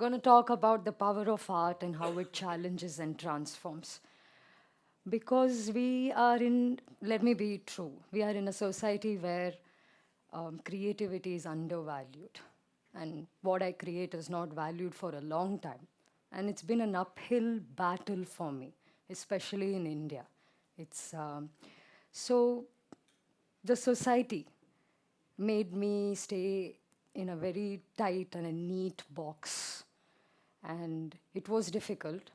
going to talk about the power of art and how it challenges and transforms. Because we are in, let me be true, we are in a society where creativity is undervalued. And what I create is not valued for a long time. And it's been an uphill battle for me, especially in India. It's so the society made me stay in a very tight and a neat box. And it was difficult,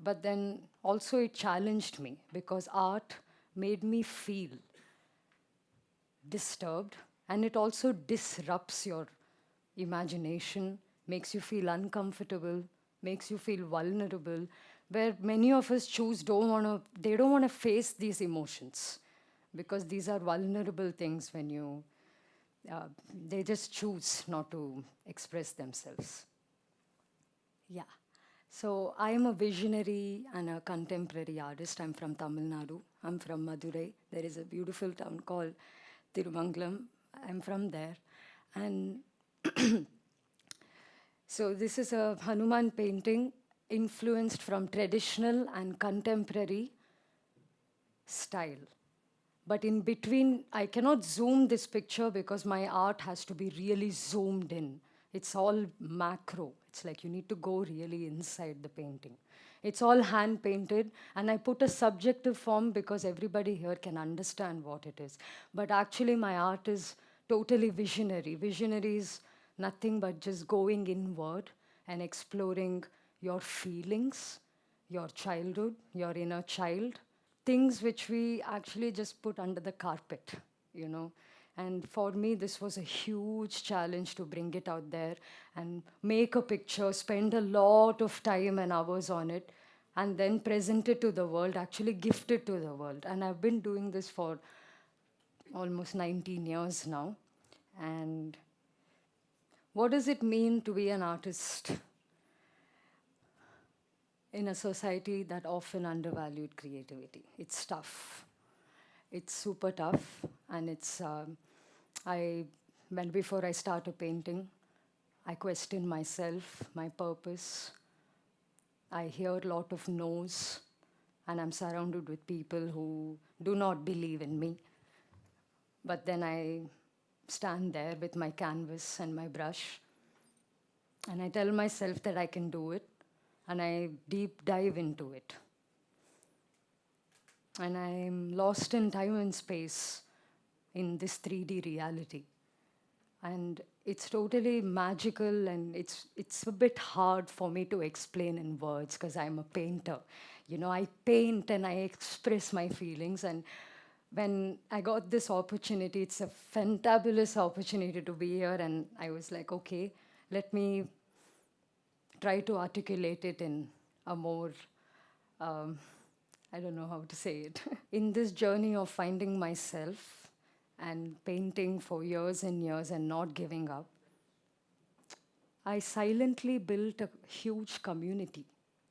but then also it challenged me because art made me feel disturbed, and it also disrupts your imagination, makes you feel uncomfortable, makes you feel vulnerable, where many of us choose they don't want to face these emotions because these are vulnerable things when uh, they just choose not to express themselves. Yeah. So I am a visionary and a contemporary artist. I'm from Tamil Nadu. I'm from Madurai. There is a beautiful town called Tirumangalam. I'm from there. And so this is a Hanuman painting influenced from traditional and contemporary style. But in between, I cannot zoom this picture because my art has to be really zoomed in. It's all macro. It's like you need to go really inside the painting. It's all hand painted, and I put a subjective form because everybody here can understand what it is. But actually, my art is totally visionary. Visionary is nothing but just going inward and exploring your feelings, your childhood, your inner child, things which we actually just put under the carpet, you know. And for me, this was a huge challenge to bring it out there and make a picture, spend a lot of time and hours on it, and then present it to the world, actually gift it to the world. And I've been doing this for almost 19 years now. And what does it mean to be an artist in a society that often undervalued creativity? It's tough. It's super tough, and I, well, before I start a painting, I question myself, my purpose. I hear a lot of no's, and I'm surrounded with people who do not believe in me. But then I stand there with my canvas and my brush, and I tell myself that I can do it, and I deep dive into it. And I'm lost in time and space in this 3D reality. And it's totally magical, and it's a bit hard for me to explain in words because I'm a painter. You know, I paint and I express my feelings. And when I got this opportunity, it's a fantabulous opportunity to be here. And I was like, okay, let me try to articulate it in a more, um, I don't know how to say it. In this journey of finding myself and painting for years and years and not giving up, I silently built a huge community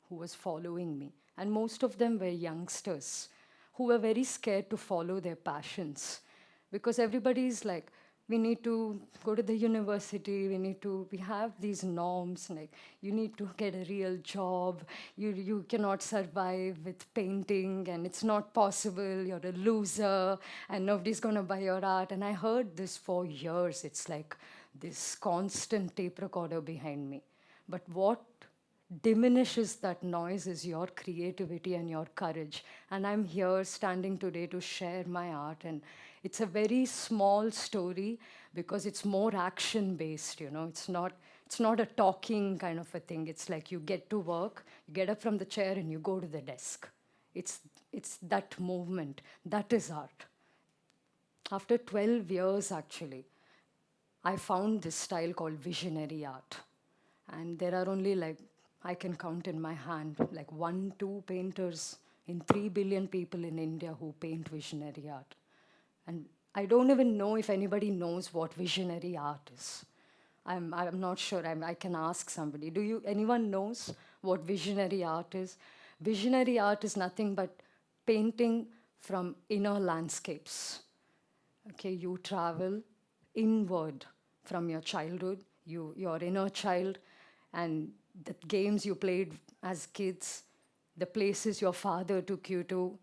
who was following me. And most of them were youngsters who were very scared to follow their passions because everybody's like, we need to go to the university, we have these norms, like you need to get a real job, you cannot survive with painting and it's not possible, you're a loser and nobody's gonna buy your art. And I heard this for years. It's like this constant tape recorder behind me. But what diminishes that noise is your creativity and your courage. And I'm here standing today to share my art. And it's a very small story because it's more action based, you know. It's not a talking kind of a thing. It's like you get to work, you get up from the chair and you go to the desk. It's it's that movement. That is art. After 12 years, actually, I found this style called visionary art. And there are only like, I can count in my hand, like 1, 2 painters in 3 billion people in India who paint visionary art. And I don't even know if anybody knows what visionary art is. I'm not sure. I can ask somebody. Anyone knows what visionary art is? Visionary art is nothing but painting from inner landscapes. Okay, you travel inward from your childhood, your inner child, and the games you played as kids, the places your father took you to,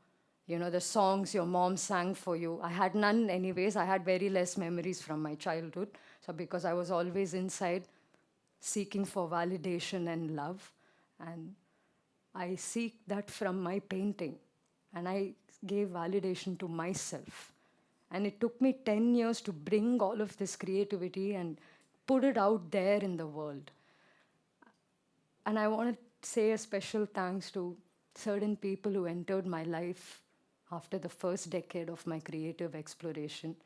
the songs your mom sang for you. I had none, anyways. I had very less memories from my childhood. So, because I was always inside seeking for validation and love, and I seek that from my painting. And I gave validation to myself. And it took me 10 years to bring all of this creativity and put it out there in the world. And I want to say a special thanks to certain people who entered my life after the first decade of my creative exploration.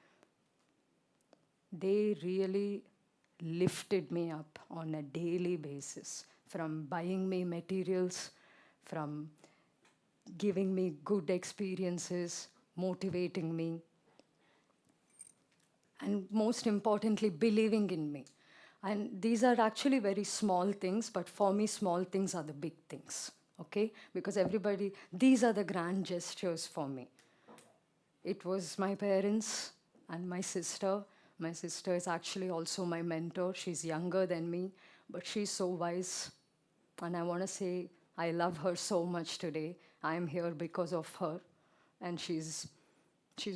They really lifted me up on a daily basis, from buying me materials, from giving me good experiences, motivating me, and most importantly, believing in me. And these are actually very small things, but for me, small things are the big things, okay? Because these are the grand gestures for me. It was my parents and my sister. My sister is actually also my mentor. She's younger than me, but she's so wise. And I want to say I love her so much today. I am here because of her. And she's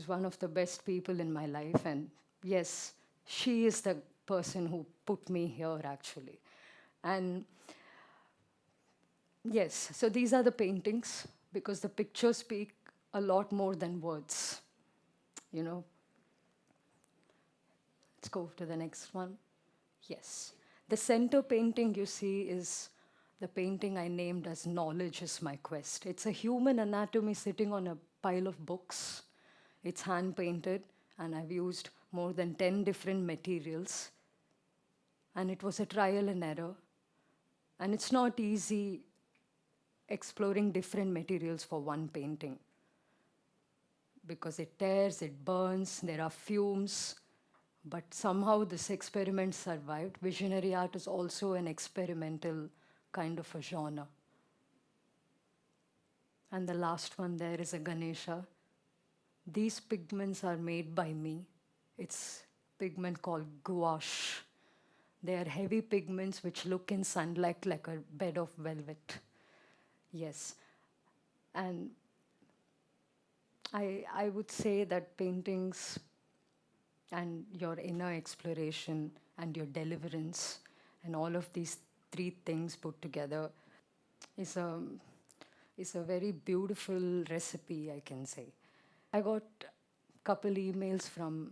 one of the best people in my life. And yes, she is the person who put me here, actually. And yes, so these are the paintings because the pictures speak a lot more than words. You know, let's go to the next one. Yes. The center painting you see is the painting I named as Knowledge is My Quest. It's a human anatomy sitting on a pile of books. It's hand painted, and I've used more than 10 different materials. And it was a trial and error. And it's not easy exploring different materials for one painting because it tears, it burns, there are fumes. But somehow this experiment survived. Visionary art is also an experimental kind of a genre. And the last one there is a Ganesha. These pigments are made by me. It's pigment called gouache. They are heavy pigments which look in sunlight like a bed of velvet. Yes. And I would say that paintings and your inner exploration and your deliverance and all of these three things put together is a, is a very beautiful recipe, I can say. I got a couple emails from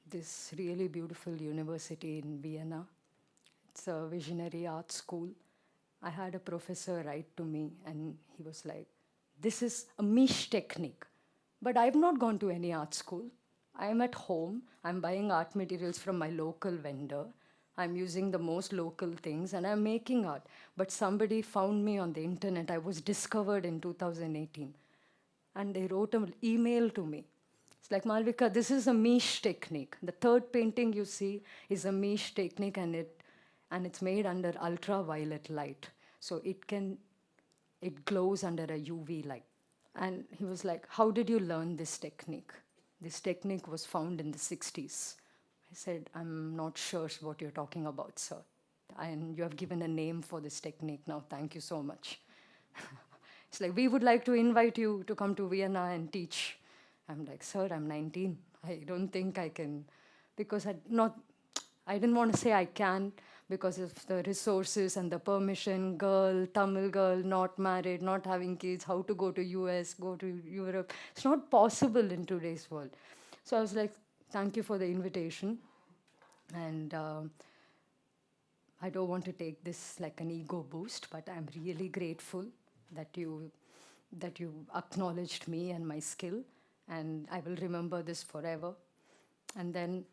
this really beautiful university in Vienna. It's a visionary art school. I had a professor write to me and he was like, this is a niche technique. But I've not gone to any art school. I'm at home. I'm buying art materials from my local vendor. I'm using the most local things and I'm making art. But somebody found me on the internet. I was discovered in 2018. And they wrote an email to me. It's like, Malvika, this is a niche technique. The third painting you see is a niche technique and it's made under ultraviolet light. So it glows under a UV light. And he was like, how did you learn this technique? This technique was found in the 60s. I said, I'm not sure what you're talking about, sir. And you have given a name for this technique now. Thank you so much. It's like, we would like to invite you to come to Vienna and teach. I'm like, sir, I'm 19. I don't think I can, because I didn't want to say I can't because of the resources and the permission, Tamil girl, not married, not having kids, how to go to US, go to Europe. It's not possible in today's world. So I was like, thank you for the invitation. And I don't want to take this like an ego boost, but I'm really grateful that you acknowledged me and my skill. And I will remember this forever. And then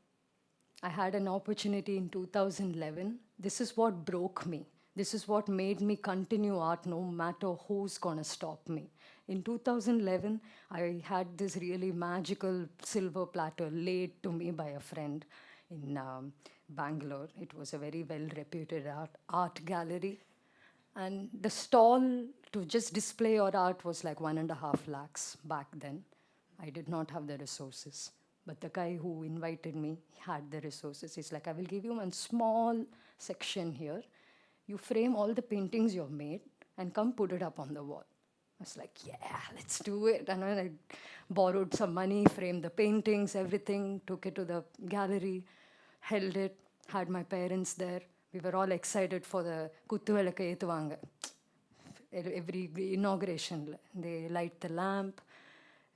I had an opportunity in 2011. This is what broke me. This is what made me continue art no matter who's gonna stop me. In 2011, I had this really magical silver platter laid to me by a friend in Bangalore. It was a very well-reputed art gallery. And the stall to just display your art was like 1.5 lakhs back then. I did not have the resources. But the guy who invited me had the resources. He's like, I will give you one small section here. You frame all the paintings you've made and come put it up on the wall. I was like, yeah, let's do it. And then I borrowed some money, framed the paintings, everything, took it to the gallery, held it, had my parents there. We were all excited for the Kuttu Velakku Etuvanga. Every inauguration, they light the lamp,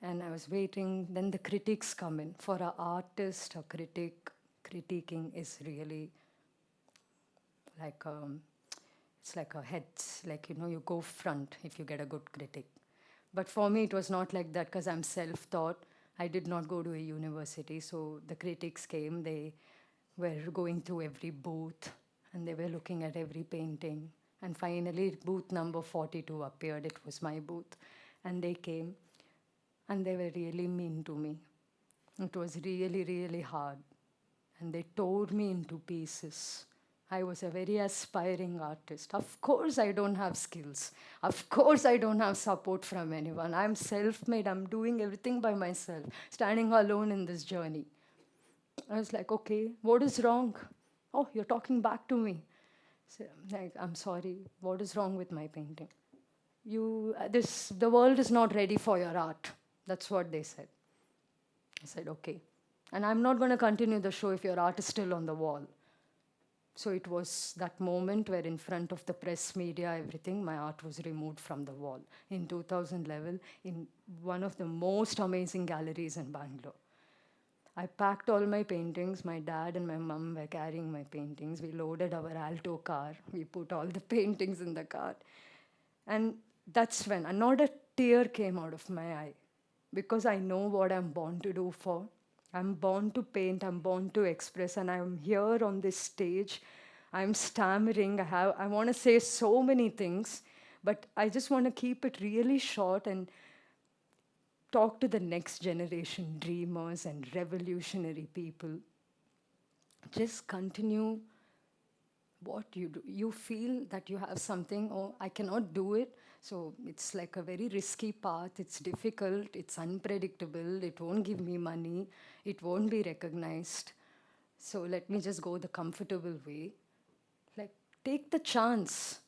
and I was waiting. Then the critics come in. For an artist, a critic, critiquing is really like it's like a head, like you go front if you get a good critic. But for me, it was not like that because I'm self-taught. I did not go to a university, so the critics came. They were going through every booth, and they were looking at every painting. And finally, booth number 42 appeared. It was my booth, and they came, and they were really mean to me. It was really, really hard, and they tore me into pieces. I was a very aspiring artist. Of course, I don't have skills. Of course, I don't have support from anyone. I'm self made. I'm doing everything by myself, standing alone in this journey. I was like, okay, what is wrong? Oh, you're talking back to me. So, like, I'm sorry. What is wrong with my painting? The world is not ready for your art. That's what they said. I said, okay. And I'm not going to continue the show if your art is still on the wall. So it was that moment where in front of the press, media, everything, my art was removed from the wall in 2011 in one of the most amazing galleries in Bangalore. I packed all my paintings. My dad and my mom were carrying my paintings. We loaded our Alto car. We put all the paintings in the car. And that's when not a tear came out of my eye because I know what I'm born to do for. I'm born to paint, I'm born to express, and I'm here on this stage. I'm stammering. I want to say so many things, but I just want to keep it really short and talk to the next generation dreamers and revolutionary people. Just continue what you do. You feel that you have something, oh, I cannot do it. So it's like a very risky path. It's difficult, it's unpredictable, it won't give me money, it won't be recognized. So let me just go the comfortable way. Like, take the chance.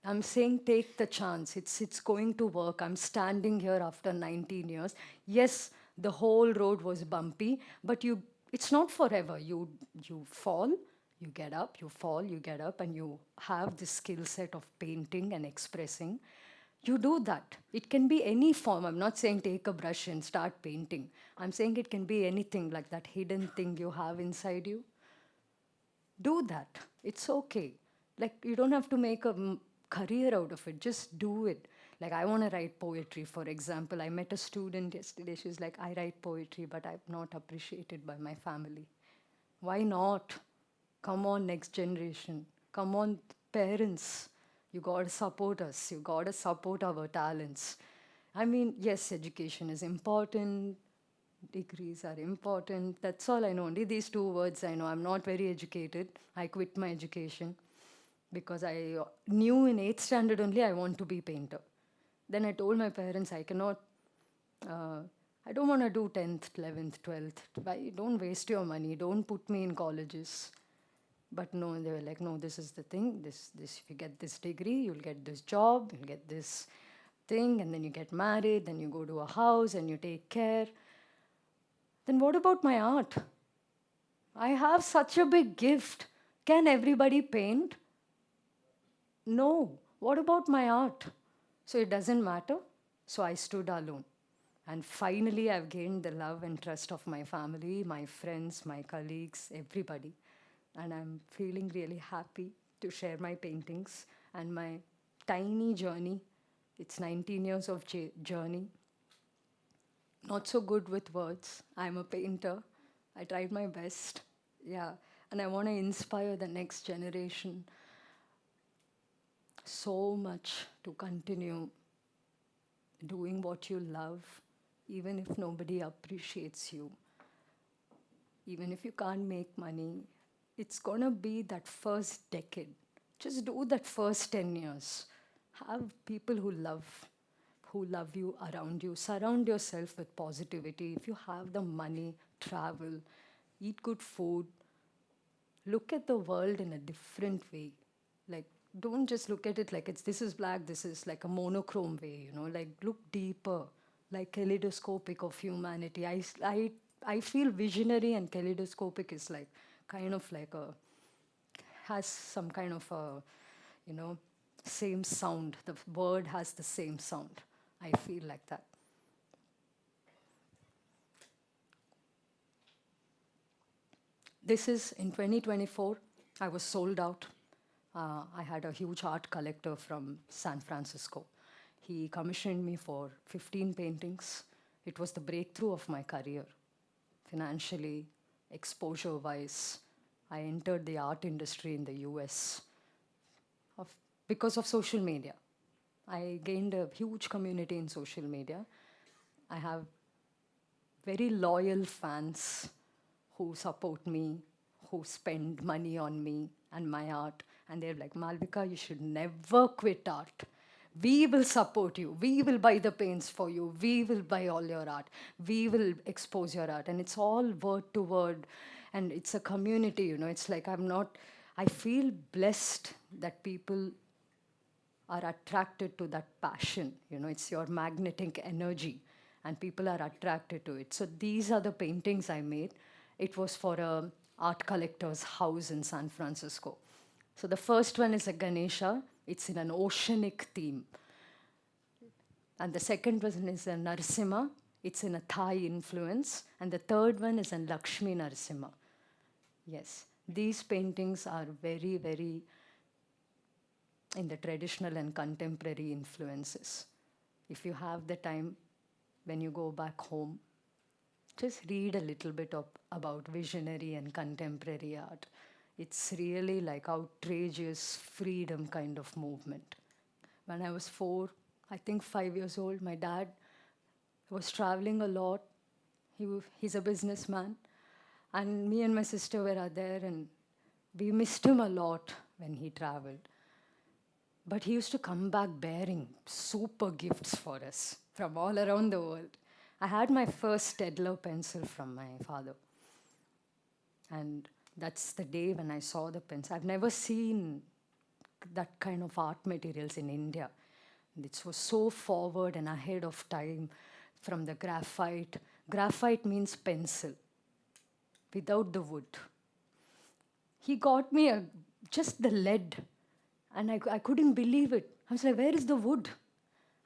I'm saying take the chance. It's going to work. I'm standing here after 19 years. Yes, the whole road was bumpy, but it's not forever. You fall, you get up, you fall, you get up, and you have this skill set of painting and expressing. You do that. It can be any form. I'm not saying take a brush and start painting. I'm saying it can be anything, like that hidden thing you have inside you. Do that. It's okay. Like, you don't have to make a career out of it. Just do it. Like, I want to write poetry, for example. I met a student yesterday. She's like, I write poetry, but I'm not appreciated by my family. Why not? Come on, next generation. Come on, parents. You gotta support us. You gotta support our talents. I mean, yes, education is important. Degrees are important. That's all I know. Only these two words I know. I'm not very educated. I quit my education because I knew in 8th standard only I want to be painter. Then I told my parents I cannot, I don't want to do 10th, 11th, 12th. Why? Don't waste your money. Don't put me in colleges. But no, they were like, no, this is the thing. If you get this degree, you'll get this job, you'll get this thing, and then you get married, then you go to a house and you take care. Then what about my art? I have such a big gift. Can everybody paint? No. What about my art? So it doesn't matter. So I stood alone. And finally, I've gained the love and trust of my family, my friends, my colleagues, everybody. And I'm feeling really happy to share my paintings and my tiny journey. It's 19 years of journey. Not so good with words. I'm a painter. I tried my best. Yeah. And I want to inspire the next generation so much to continue doing what you love, even if nobody appreciates you, even if you can't make money. It's gonna be that first decade. Just do that first 10 years. Have people who love you around you. Surround yourself with positivity. If you have the money, travel, eat good food, look at the world in a different way. Like, don't just look at it like this is black, this is like a monochrome way, like look deeper, like kaleidoscopic of humanity. I feel visionary and kaleidoscopic is like kind of like has some kind of a, you know, same sound. The word has the same sound. I feel like that. This is in 2024. I was sold out. I had a huge art collector from San Francisco. He commissioned me for 15 paintings. It was the breakthrough of my career, financially, exposure wise. I entered the art industry in the US of, because of social media. I gained a huge community in social media. I have very loyal fans who support me, who spend money on me and my art. And they're like, Malvika, you should never quit art. We will support you. We will buy the paints for you. We will buy all your art. We will expose your art. And it's all word to word. And it's a community, It's like I feel blessed that people are attracted to that passion. It's your magnetic energy, and people are attracted to it. So these are the paintings I made. It was for a art collector's house in San Francisco. So the first one is a Ganesha. It's in an oceanic theme. And the second one is a Narasimha. It's in a Thai influence. And the third one is a Lakshmi Narasimha. Yes, these paintings are very, very in the traditional and contemporary influences. If you have the time, when you go back home, just read a little bit about visionary and contemporary art. It's really like outrageous freedom kind of movement. When I was 4, I think 5 years old, my dad was traveling a lot. He's a businessman. And me and my sister were out there, and we missed him a lot when he traveled. But he used to come back bearing super gifts for us from all around the world. I had my first Staedtler pencil from my father. And that's the day when I saw the pencil. I've never seen that kind of art materials in India. It was so forward and ahead of time from the graphite. Graphite means pencil without the wood. He got me just the lead, and I couldn't believe it. I was like, where is the wood?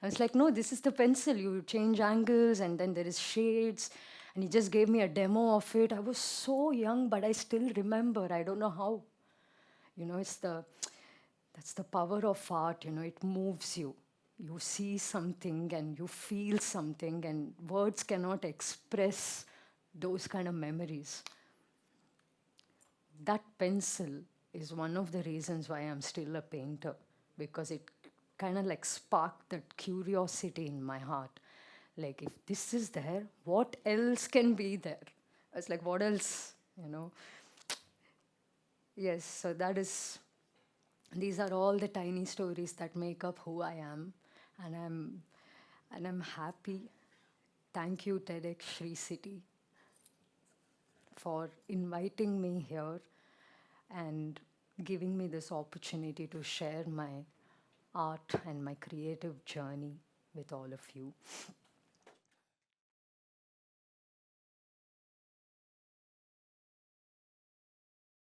I was like, no, this is the pencil. You change angles, and then there is shades. And he just gave me a demo of it. I was so young, but I still remember. I don't know how. That's the power of art. It moves you. You see something and you feel something, and words cannot express those kind of memories. That pencil is one of the reasons why I'm still a painter, because it kind of like sparked that curiosity in my heart. Like, if this is there, what else can be there? I was like, what else? Yes, so these are all the tiny stories that make up who I am, and I'm happy. Thank you, TEDx Sri City, for inviting me here and giving me this opportunity to share my art and my creative journey with all of you.